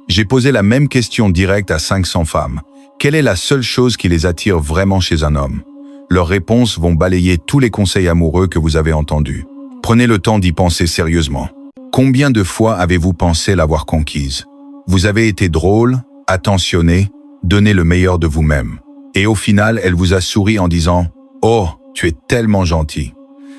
J'ai posé la même question directe à 500 femmes. Quelle est la seule chose qui les attire vraiment chez un homme? Leurs réponses vont balayer tous les conseils amoureux que vous avez entendus. Prenez le temps d'y penser sérieusement. Combien de fois avez-vous pensé l'avoir conquise? Vous avez été drôle, attentionné, donné le meilleur de vous-même. Et au final, elle vous a souri en disant « Oh, tu es tellement gentil ».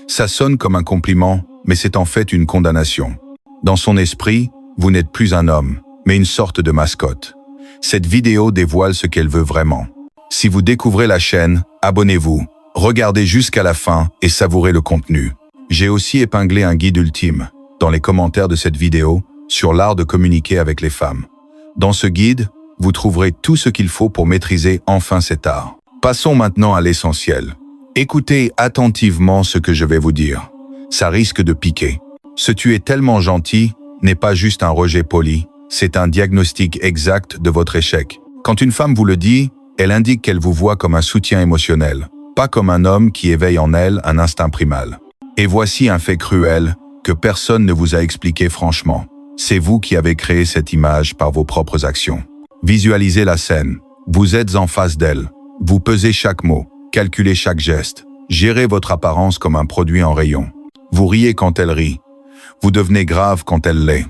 Ça sonne comme un compliment, mais c'est en fait une condamnation. Dans son esprit, vous n'êtes plus un homme, mais une sorte de mascotte. Cette vidéo dévoile ce qu'elle veut vraiment. Si vous découvrez la chaîne, abonnez-vous, regardez jusqu'à la fin et savourez le contenu. J'ai aussi épinglé un guide ultime, dans les commentaires de cette vidéo, sur l'art de communiquer avec les femmes. Dans ce guide, vous trouverez tout ce qu'il faut pour maîtriser enfin cet art. Passons maintenant à l'essentiel. Écoutez attentivement ce que je vais vous dire. Ça risque de piquer. Ce « tu es tellement gentil » n'est pas juste un rejet poli, c'est un diagnostic exact de votre échec. Quand une femme vous le dit, elle indique qu'elle vous voit comme un soutien émotionnel, pas comme un homme qui éveille en elle un instinct primal. Et voici un fait cruel que personne ne vous a expliqué franchement. C'est vous qui avez créé cette image par vos propres actions. Visualisez la scène. Vous êtes en face d'elle. Vous pesez chaque mot, calculez chaque geste, gérez votre apparence comme un produit en rayon. Vous riez quand elle rit. Vous devenez grave quand elle l'est.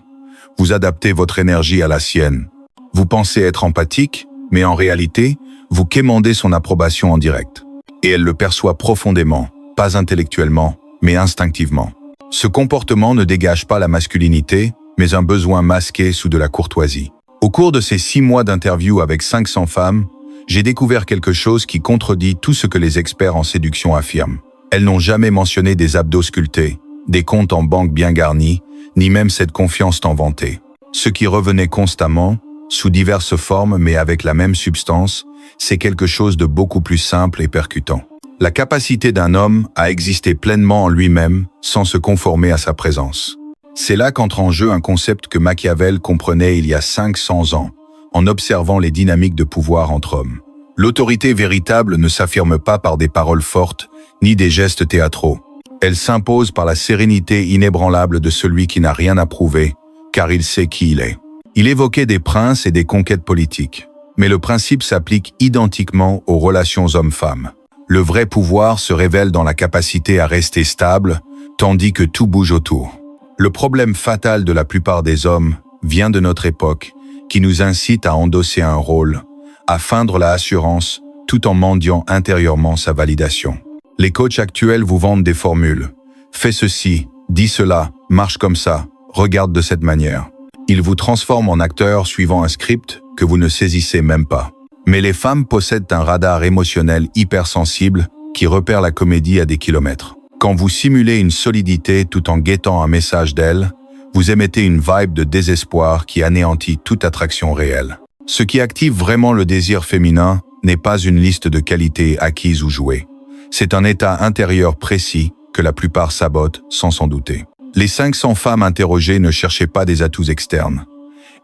Vous adaptez votre énergie à la sienne. Vous pensez être empathique, mais en réalité, vous quémandez son approbation en direct. Et elle le perçoit profondément, pas intellectuellement, mais instinctivement. Ce comportement ne dégage pas la masculinité, mais un besoin masqué sous de la courtoisie. Au cours de ces 6 mois d'interview avec 500 femmes, j'ai découvert quelque chose qui contredit tout ce que les experts en séduction affirment. Elles n'ont jamais mentionné des abdos sculptés, des comptes en banque bien garnis, ni même cette confiance tant vantée. Ce qui revenait constamment, sous diverses formes mais avec la même substance, c'est quelque chose de beaucoup plus simple et percutant. La capacité d'un homme à exister pleinement en lui-même sans se conformer à sa présence. C'est là qu'entre en jeu un concept que Machiavel comprenait il y a 500 ans, en observant les dynamiques de pouvoir entre hommes. L'autorité véritable ne s'affirme pas par des paroles fortes, ni des gestes théâtraux. Elle s'impose par la sérénité inébranlable de celui qui n'a rien à prouver, car il sait qui il est. Il évoquait des princes et des conquêtes politiques, mais le principe s'applique identiquement aux relations hommes-femmes. Le vrai pouvoir se révèle dans la capacité à rester stable, tandis que tout bouge autour. Le problème fatal de la plupart des hommes vient de notre époque, qui nous incite à endosser un rôle, à feindre la assurance, tout en mendiant intérieurement sa validation. Les coachs actuels vous vendent des formules. Fais ceci, dis cela, marche comme ça, regarde de cette manière. Ils vous transforment en acteur suivant un script que vous ne saisissez même pas. Mais les femmes possèdent un radar émotionnel hypersensible qui repère la comédie à des kilomètres. Quand vous simulez une solidité tout en guettant un message d'elle, vous émettez une vibe de désespoir qui anéantit toute attraction réelle. Ce qui active vraiment le désir féminin n'est pas une liste de qualités acquises ou jouées. C'est un état intérieur précis que la plupart sabotent sans s'en douter. Les 500 femmes interrogées ne cherchaient pas des atouts externes.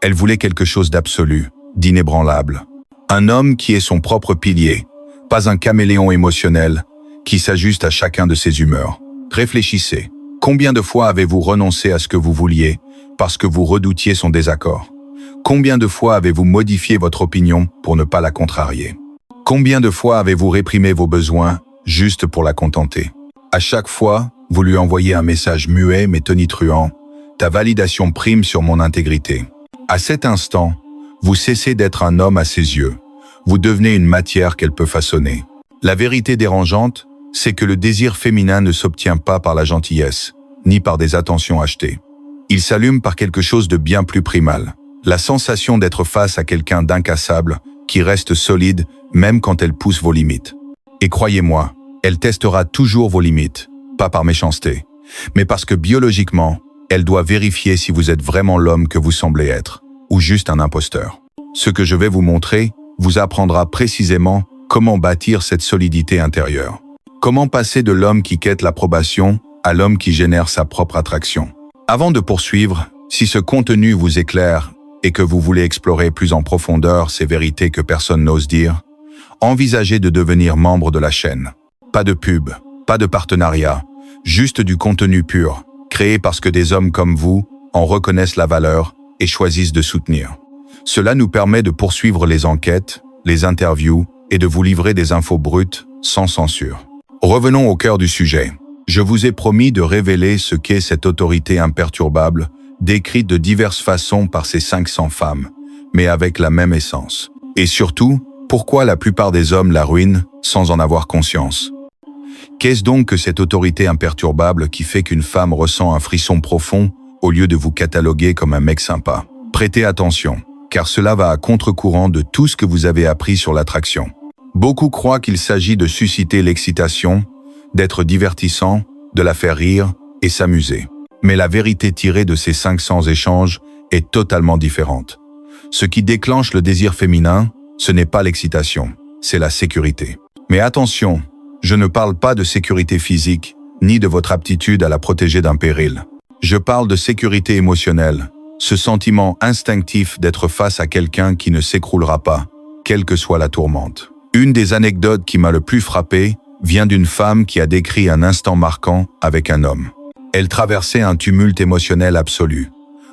Elles voulaient quelque chose d'absolu, d'inébranlable. Un homme qui est son propre pilier, pas un caméléon émotionnel qui s'ajuste à chacun de ses humeurs. Réfléchissez. Combien de fois avez-vous renoncé à ce que vous vouliez parce que vous redoutiez son désaccord? Combien de fois avez-vous modifié votre opinion pour ne pas la contrarier? Combien de fois avez-vous réprimé vos besoins juste pour la contenter? À chaque fois, vous lui envoyez un message muet mais tonitruant. Ta validation prime sur mon intégrité. À cet instant, vous cessez d'être un homme à ses yeux. Vous devenez une matière qu'elle peut façonner. La vérité dérangeante, c'est que le désir féminin ne s'obtient pas par la gentillesse, ni par des attentions achetées. Il s'allume par quelque chose de bien plus primal. La sensation d'être face à quelqu'un d'incassable, qui reste solide même quand elle pousse vos limites. Et croyez-moi, elle testera toujours vos limites, pas par méchanceté, mais parce que biologiquement, elle doit vérifier si vous êtes vraiment l'homme que vous semblez être, ou juste un imposteur. Ce que je vais vous montrer vous apprendra précisément comment bâtir cette solidité intérieure. Comment passer de l'homme qui quête l'approbation à l'homme qui génère sa propre attraction. Avant de poursuivre, si ce contenu vous éclaire et que vous voulez explorer plus en profondeur ces vérités que personne n'ose dire, envisagez de devenir membre de la chaîne. Pas de pub, pas de partenariat, juste du contenu pur, créé parce que des hommes comme vous en reconnaissent la valeur et choisissent de soutenir. Cela nous permet de poursuivre les enquêtes, les interviews et de vous livrer des infos brutes, sans censure. Revenons au cœur du sujet. Je vous ai promis de révéler ce qu'est cette autorité imperturbable, décrite de diverses façons par ces 500 femmes, mais avec la même essence. Et surtout, pourquoi la plupart des hommes la ruinent sans en avoir conscience. Qu'est-ce donc que cette autorité imperturbable qui fait qu'une femme ressent un frisson profond au lieu de vous cataloguer comme un mec sympa? Prêtez attention, car cela va à contre-courant de tout ce que vous avez appris sur l'attraction. Beaucoup croient qu'il s'agit de susciter l'excitation, d'être divertissant, de la faire rire et s'amuser. Mais la vérité tirée de ces 500 échanges est totalement différente. Ce qui déclenche le désir féminin, ce n'est pas l'excitation, c'est la sécurité. Mais attention, je ne parle pas de sécurité physique, ni de votre aptitude à la protéger d'un péril. Je parle de sécurité émotionnelle, ce sentiment instinctif d'être face à quelqu'un qui ne s'écroulera pas, quelle que soit la tourmente. Une des anecdotes qui m'a le plus frappé vient d'une femme qui a décrit un instant marquant avec un homme. Elle traversait un tumulte émotionnel absolu.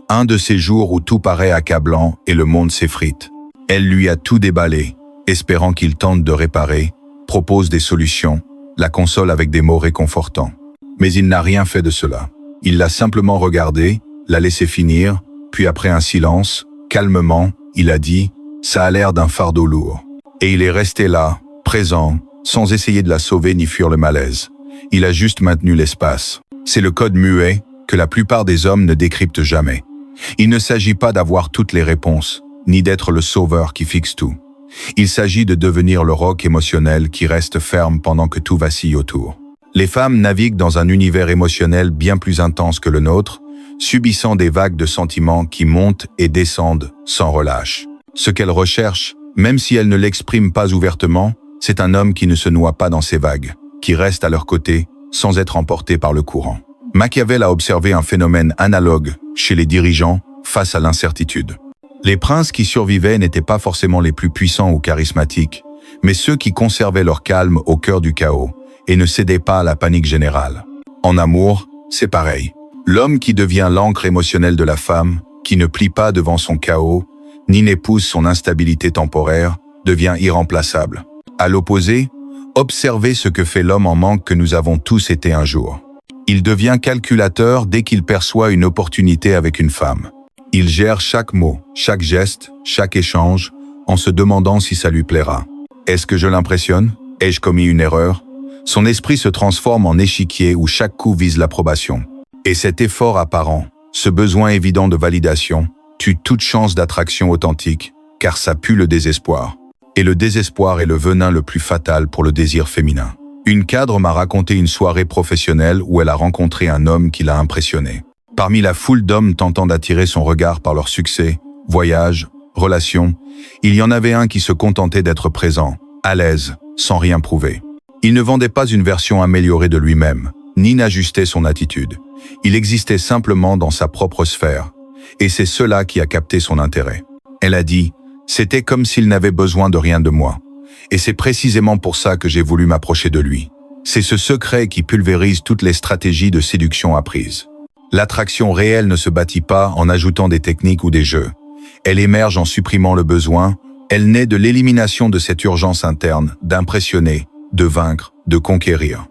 Un de ces jours où tout paraît accablant et le monde s'effrite. Elle lui a tout déballé, espérant qu'il tente de réparer, propose des solutions, la console avec des mots réconfortants. Mais il n'a rien fait de cela. Il l'a simplement regardée, l'a laissé finir, puis après un silence, calmement, il a dit « ça a l'air d'un fardeau lourd ». Et il est resté là, présent, sans essayer de la sauver ni fuir le malaise. Il a juste maintenu l'espace. C'est le code muet que la plupart des hommes ne décryptent jamais. Il ne s'agit pas d'avoir toutes les réponses, ni d'être le sauveur qui fixe tout. Il s'agit de devenir le roc émotionnel qui reste ferme pendant que tout vacille autour. Les femmes naviguent dans un univers émotionnel bien plus intense que le nôtre, subissant des vagues de sentiments qui montent et descendent sans relâche. Ce qu'elles recherchent, même si elles ne l'expriment pas ouvertement, c'est un homme qui ne se noie pas dans ces vagues, qui reste à leur côté sans être emporté par le courant. Machiavel a observé un phénomène analogue chez les dirigeants face à l'incertitude. Les princes qui survivaient n'étaient pas forcément les plus puissants ou charismatiques, mais ceux qui conservaient leur calme au cœur du chaos et ne cédaient pas à la panique générale. En amour, c'est pareil. L'homme qui devient l'encre émotionnelle de la femme, qui ne plie pas devant son chaos, ni n'épouse son instabilité temporaire, devient irremplaçable. À l'opposé, observez ce que fait l'homme en manque que nous avons tous été un jour. Il devient calculateur dès qu'il perçoit une opportunité avec une femme. Il gère chaque mot, chaque geste, chaque échange, en se demandant si ça lui plaira. Est-ce que je l'impressionne? Ai-je commis une erreur? Son esprit se transforme en échiquier où chaque coup vise l'approbation. Et cet effort apparent, ce besoin évident de validation, tue toute chance d'attraction authentique, car ça pue le désespoir. Et le désespoir est le venin le plus fatal pour le désir féminin. Une cadre m'a raconté une soirée professionnelle où elle a rencontré un homme qui l'a impressionné. Parmi la foule d'hommes tentant d'attirer son regard par leur succès, voyages, relations, il y en avait un qui se contentait d'être présent, à l'aise, sans rien prouver. Il ne vendait pas une version améliorée de lui-même, ni n'ajustait son attitude. Il existait simplement dans sa propre sphère, et c'est cela qui a capté son intérêt. Elle a dit « C'était comme s'il n'avait besoin de rien de moi. Et c'est précisément pour ça que j'ai voulu m'approcher de lui. C'est ce secret qui pulvérise toutes les stratégies de séduction apprises. L'attraction réelle ne se bâtit pas en ajoutant des techniques ou des jeux. Elle émerge en supprimant le besoin, elle naît de l'élimination de cette urgence interne, d'impressionner, de vaincre, de conquérir.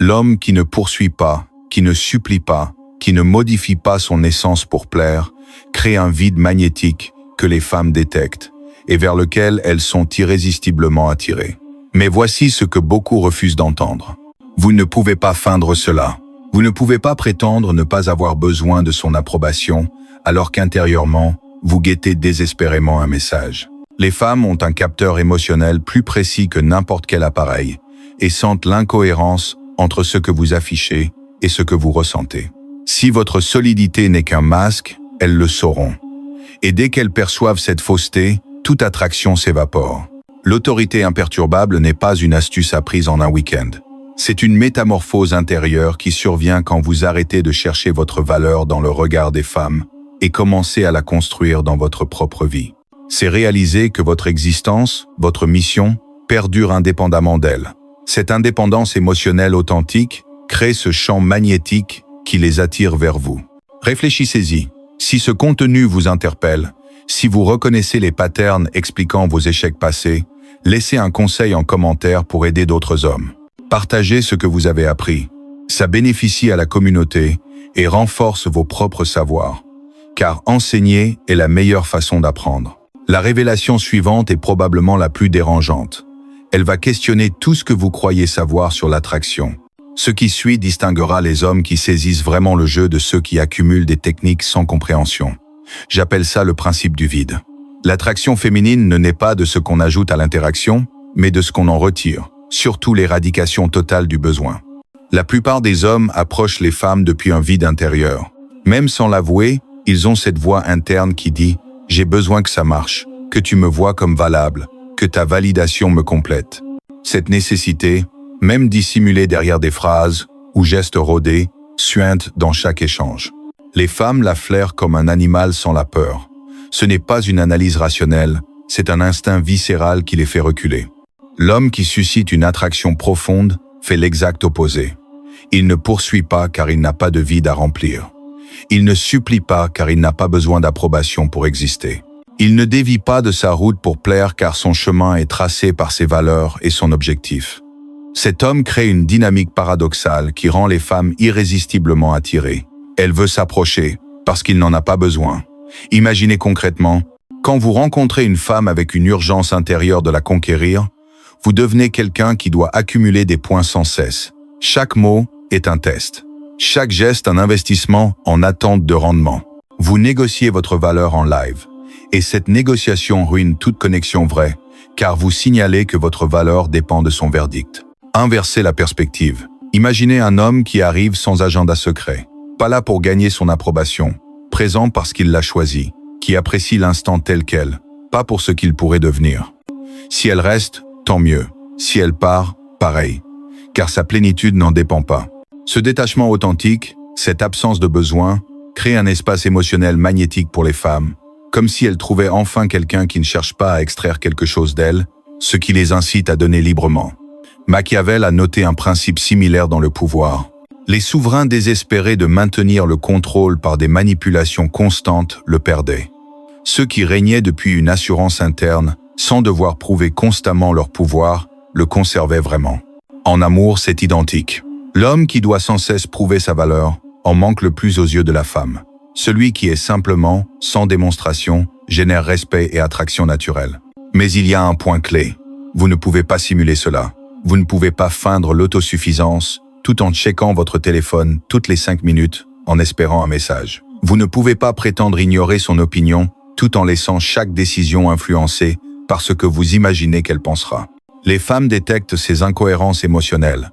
L'homme qui ne poursuit pas, qui ne supplie pas, qui ne modifie pas son essence pour plaire, crée un vide magnétique que les femmes détectent et vers lequel elles sont irrésistiblement attirées. Mais voici ce que beaucoup refusent d'entendre. Vous ne pouvez pas feindre cela. Vous ne pouvez pas prétendre ne pas avoir besoin de son approbation, alors qu'intérieurement, vous guettez désespérément un message. Les femmes ont un capteur émotionnel plus précis que n'importe quel appareil et sentent l'incohérence entre ce que vous affichez et ce que vous ressentez. Si votre solidité n'est qu'un masque, elles le sauront. Et dès qu'elles perçoivent cette fausseté, toute attraction s'évapore. L'autorité imperturbable n'est pas une astuce apprise en un week-end. C'est une métamorphose intérieure qui survient quand vous arrêtez de chercher votre valeur dans le regard des femmes et commencez à la construire dans votre propre vie. C'est réaliser que votre existence, votre mission, perdure indépendamment d'elles. Cette indépendance émotionnelle authentique crée ce champ magnétique qui les attire vers vous. Réfléchissez-y. Si ce contenu vous interpelle, Si vous reconnaissez les patterns expliquant vos échecs passés, laissez un conseil en commentaire pour aider d'autres hommes. Partagez ce que vous avez appris. Ça bénéficie à la communauté et renforce vos propres savoirs. Car enseigner est la meilleure façon d'apprendre. La révélation suivante est probablement la plus dérangeante. Elle va questionner tout ce que vous croyez savoir sur l'attraction. Ce qui suit distinguera les hommes qui saisissent vraiment le jeu de ceux qui accumulent des techniques sans compréhension. J'appelle ça le principe du vide. L'attraction féminine ne naît pas de ce qu'on ajoute à l'interaction, mais de ce qu'on en retire, surtout l'éradication totale du besoin. La plupart des hommes approchent les femmes depuis un vide intérieur. Même sans l'avouer, ils ont cette voix interne qui dit « J'ai besoin que ça marche, que tu me vois comme valable, que ta validation me complète. » Cette nécessité, même dissimulée derrière des phrases ou gestes rodés, suinte dans chaque échange. Les femmes la flairent comme un animal sans la peur. Ce n'est pas une analyse rationnelle, c'est un instinct viscéral qui les fait reculer. L'homme qui suscite une attraction profonde fait l'exact opposé. Il ne poursuit pas car il n'a pas de vide à remplir. Il ne supplie pas car il n'a pas besoin d'approbation pour exister. Il ne dévie pas de sa route pour plaire car son chemin est tracé par ses valeurs et son objectif. Cet homme crée une dynamique paradoxale qui rend les femmes irrésistiblement attirées. Elle veut s'approcher parce qu'il n'en a pas besoin. Imaginez concrètement, quand vous rencontrez une femme avec une urgence intérieure de la conquérir, vous devenez quelqu'un qui doit accumuler des points sans cesse. Chaque mot est un test. Chaque geste un investissement en attente de rendement. Vous négociez votre valeur en live. Et cette négociation ruine toute connexion vraie, car vous signalez que votre valeur dépend de son verdict. Inversez la perspective. Imaginez un homme qui arrive sans agenda secret, pas là pour gagner son approbation, présent parce qu'il l'a choisi, qui apprécie l'instant tel quel, pas pour ce qu'il pourrait devenir. Si elle reste, tant mieux. Si elle part, pareil. Car sa plénitude n'en dépend pas. Ce détachement authentique, cette absence de besoin, crée un espace émotionnel magnétique pour les femmes, comme si elles trouvaient enfin quelqu'un qui ne cherche pas à extraire quelque chose d'elles, ce qui les incite à donner librement. Machiavel a noté un principe similaire dans le pouvoir. Les souverains désespérés de maintenir le contrôle par des manipulations constantes le perdaient. Ceux qui régnaient depuis une assurance interne, sans devoir prouver constamment leur pouvoir, le conservaient vraiment. En amour, c'est identique. L'homme qui doit sans cesse prouver sa valeur en manque le plus aux yeux de la femme. Celui qui est simplement, sans démonstration, génère respect et attraction naturelle. Mais il y a un point clé. Vous ne pouvez pas simuler cela. Vous ne pouvez pas feindre l'autosuffisance tout en checkant votre téléphone toutes les 5 minutes en espérant un message. Vous ne pouvez pas prétendre ignorer son opinion tout en laissant chaque décision influencer par ce que vous imaginez qu'elle pensera. Les femmes détectent ces incohérences émotionnelles.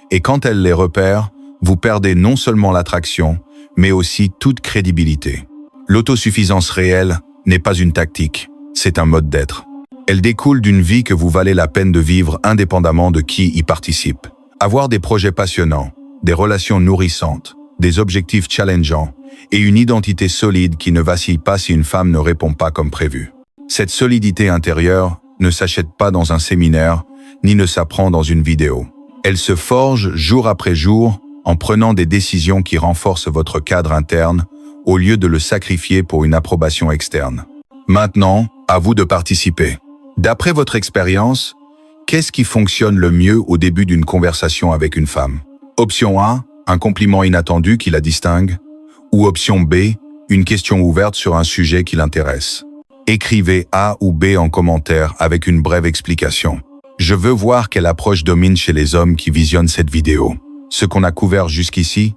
Et quand elles les repèrent, vous perdez non seulement l'attraction, mais aussi toute crédibilité. L'autosuffisance réelle n'est pas une tactique, c'est un mode d'être. Elle découle d'une vie que vous valez la peine de vivre indépendamment de qui y participe. Avoir des projets passionnants, des relations nourrissantes, des objectifs challengeants et une identité solide qui ne vacille pas si une femme ne répond pas comme prévu. Cette solidité intérieure ne s'achète pas dans un séminaire, ni ne s'apprend dans une vidéo. Elle se forge jour après jour en prenant des décisions qui renforcent votre cadre interne au lieu de le sacrifier pour une approbation externe. Maintenant, à vous de participer. D'après votre expérience, qu'est-ce qui fonctionne le mieux au début d'une conversation avec une femme? Option A, un compliment inattendu qui la distingue. Ou option B, une question ouverte sur un sujet qui l'intéresse. Écrivez A ou B en commentaire avec une brève explication. Je veux voir quelle approche domine chez les hommes qui visionnent cette vidéo. Ce qu'on a couvert jusqu'ici,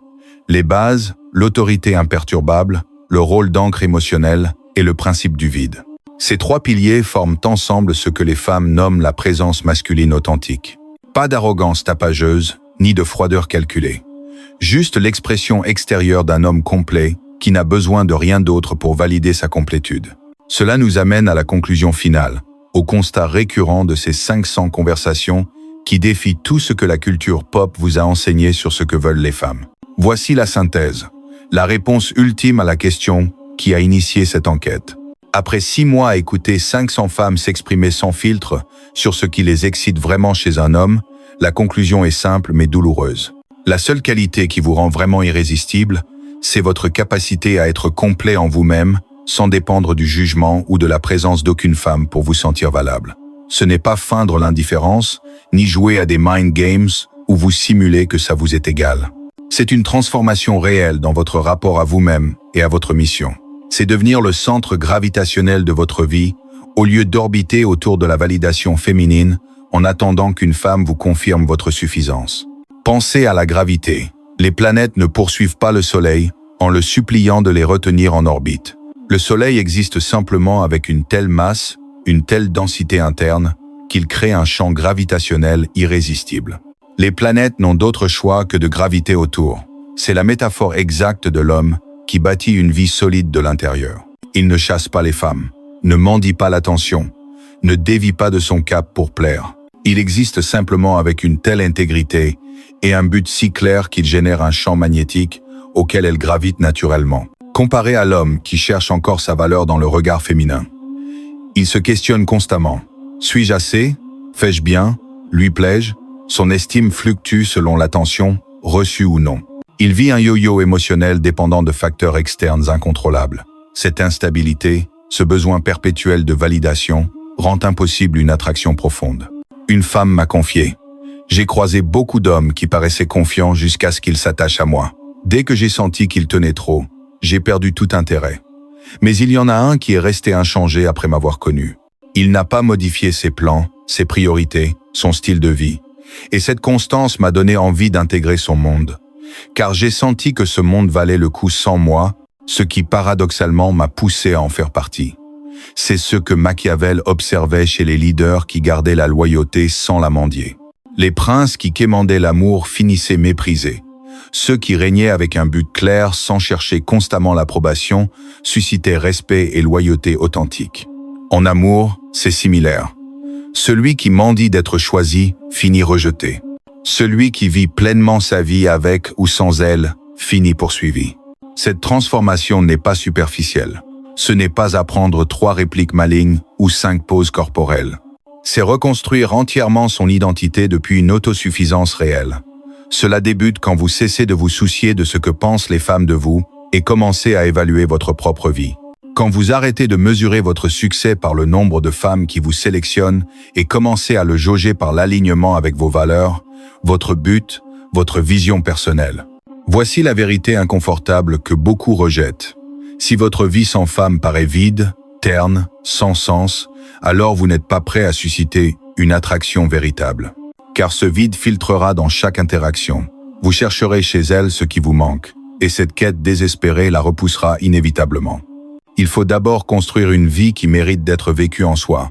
les bases, l'autorité imperturbable, le rôle d'encre émotionnelle et le principe du vide. Ces 3 piliers forment ensemble ce que les femmes nomment la présence masculine authentique. Pas d'arrogance tapageuse, ni de froideur calculée. Juste l'expression extérieure d'un homme complet qui n'a besoin de rien d'autre pour valider sa complétude. Cela nous amène à la conclusion finale, au constat récurrent de ces 500 conversations qui défient tout ce que la culture pop vous a enseigné sur ce que veulent les femmes. Voici la synthèse, la réponse ultime à la question qui a initié cette enquête. Après 6 mois à écouter 500 femmes s'exprimer sans filtre sur ce qui les excite vraiment chez un homme, la conclusion est simple mais douloureuse. La seule qualité qui vous rend vraiment irrésistible, c'est votre capacité à être complet en vous-même sans dépendre du jugement ou de la présence d'aucune femme pour vous sentir valable. Ce n'est pas feindre l'indifférence, ni jouer à des mind games où vous simulez que ça vous est égal. C'est une transformation réelle dans votre rapport à vous-même et à votre mission. C'est devenir le centre gravitationnel de votre vie, au lieu d'orbiter autour de la validation féminine en attendant qu'une femme vous confirme votre suffisance. Pensez à la gravité. Les planètes ne poursuivent pas le Soleil en le suppliant de les retenir en orbite. Le Soleil existe simplement avec une telle masse, une telle densité interne, qu'il crée un champ gravitationnel irrésistible. Les planètes n'ont d'autre choix que de graviter autour. C'est la métaphore exacte de l'homme qui bâtit une vie solide de l'intérieur. Il ne chasse pas les femmes, ne mendie pas l'attention, ne dévie pas de son cap pour plaire. Il existe simplement avec une telle intégrité et un but si clair qu'il génère un champ magnétique auquel elle gravite naturellement. Comparé à l'homme qui cherche encore sa valeur dans le regard féminin. Il se questionne constamment. Suis-je assez? Fais-je bien? Lui plais-je? Son estime fluctue selon l'attention, reçue ou non. Il vit un yo-yo émotionnel dépendant de facteurs externes incontrôlables. Cette instabilité, ce besoin perpétuel de validation, rend impossible une attraction profonde. Une femme m'a confié. J'ai croisé beaucoup d'hommes qui paraissaient confiants jusqu'à ce qu'ils s'attachent à moi. Dès que j'ai senti qu'ils tenaient trop, j'ai perdu tout intérêt. Mais il y en a un qui est resté inchangé après m'avoir connu. Il n'a pas modifié ses plans, ses priorités, son style de vie. Et cette constance m'a donné envie d'intégrer son monde. Car j'ai senti que ce monde valait le coup sans moi, ce qui paradoxalement m'a poussé à en faire partie. C'est ce que Machiavel observait chez les leaders qui gardaient la loyauté sans la mendier. Les princes qui quémandaient l'amour finissaient méprisés. Ceux qui régnaient avec un but clair sans chercher constamment l'approbation suscitaient respect et loyauté authentique. En amour, c'est similaire. Celui qui mendie d'être choisi finit rejeté. Celui qui vit pleinement sa vie avec ou sans elle finit poursuivi. Cette transformation n'est pas superficielle. Ce n'est pas apprendre 3 répliques malignes ou 5 poses corporelles. C'est reconstruire entièrement son identité depuis une autosuffisance réelle. Cela débute quand vous cessez de vous soucier de ce que pensent les femmes de vous et commencez à évaluer votre propre vie. Quand vous arrêtez de mesurer votre succès par le nombre de femmes qui vous sélectionnent et commencez à le jauger par l'alignement avec vos valeurs, votre but, votre vision personnelle. Voici la vérité inconfortable que beaucoup rejettent. Si votre vie sans femme paraît vide, terne, sans sens, alors vous n'êtes pas prêt à susciter une attraction véritable. Car ce vide filtrera dans chaque interaction. Vous chercherez chez elle ce qui vous manque, et cette quête désespérée la repoussera inévitablement. Il faut d'abord construire une vie qui mérite d'être vécue en soi,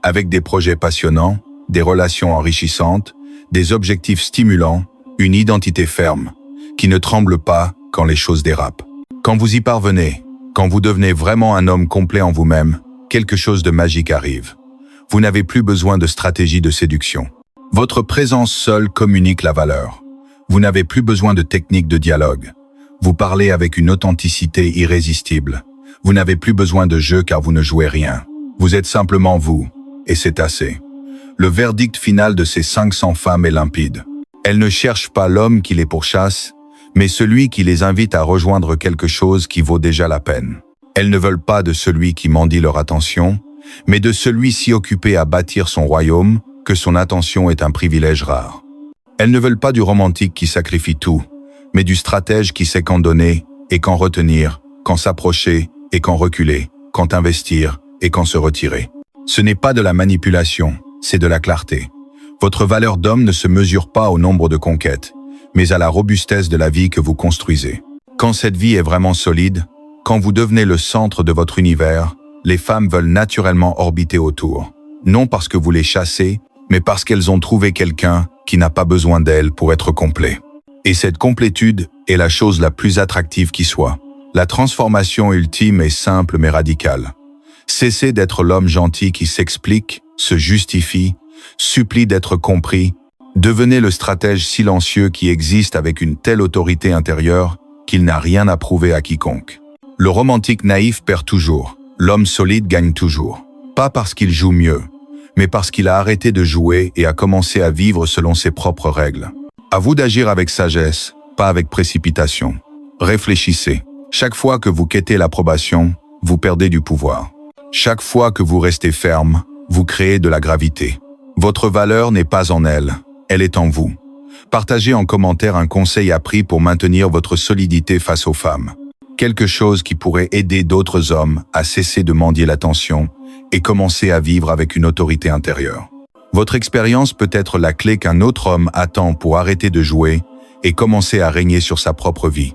avec des projets passionnants, des relations enrichissantes, des objectifs stimulants, une identité ferme, qui ne tremble pas quand les choses dérapent. Quand vous y parvenez, quand vous devenez vraiment un homme complet en vous-même, quelque chose de magique arrive. Vous n'avez plus besoin de stratégie de séduction. Votre présence seule communique la valeur. Vous n'avez plus besoin de techniques de dialogue. Vous parlez avec une authenticité irrésistible. Vous n'avez plus besoin de jeu car vous ne jouez rien. Vous êtes simplement vous, et c'est assez. Le verdict final de ces 500 femmes est limpide. Elles ne cherchent pas l'homme qui les pourchasse, mais celui qui les invite à rejoindre quelque chose qui vaut déjà la peine. Elles ne veulent pas de celui qui mendie leur attention, mais de celui si occupé à bâtir son royaume que son attention est un privilège rare. Elles ne veulent pas du romantique qui sacrifie tout, mais du stratège qui sait quand donner et quand retenir, quand s'approcher et quand reculer, quand investir et quand se retirer. Ce n'est pas de la manipulation, c'est de la clarté. Votre valeur d'homme ne se mesure pas au nombre de conquêtes, mais à la robustesse de la vie que vous construisez. Quand cette vie est vraiment solide, quand vous devenez le centre de votre univers, les femmes veulent naturellement orbiter autour. Non parce que vous les chassez, mais parce qu'elles ont trouvé quelqu'un qui n'a pas besoin d'elles pour être complet. Et cette complétude est la chose la plus attractive qui soit. La transformation ultime est simple mais radicale. Cessez d'être l'homme gentil qui s'explique, se justifie, supplie d'être compris. Devenez le stratège silencieux qui existe avec une telle autorité intérieure qu'il n'a rien à prouver à quiconque. Le romantique naïf perd toujours. L'homme solide gagne toujours. Pas parce qu'il joue mieux, mais parce qu'il a arrêté de jouer et a commencé à vivre selon ses propres règles. À vous d'agir avec sagesse, pas avec précipitation. Réfléchissez. Chaque fois que vous quêtez l'approbation, vous perdez du pouvoir. Chaque fois que vous restez ferme, vous créez de la gravité. Votre valeur n'est pas en elle, elle est en vous. Partagez en commentaire un conseil appris pour maintenir votre solidité face aux femmes. Quelque chose qui pourrait aider d'autres hommes à cesser de mendier l'attention et commencer à vivre avec une autorité intérieure. Votre expérience peut être la clé qu'un autre homme attend pour arrêter de jouer et commencer à régner sur sa propre vie.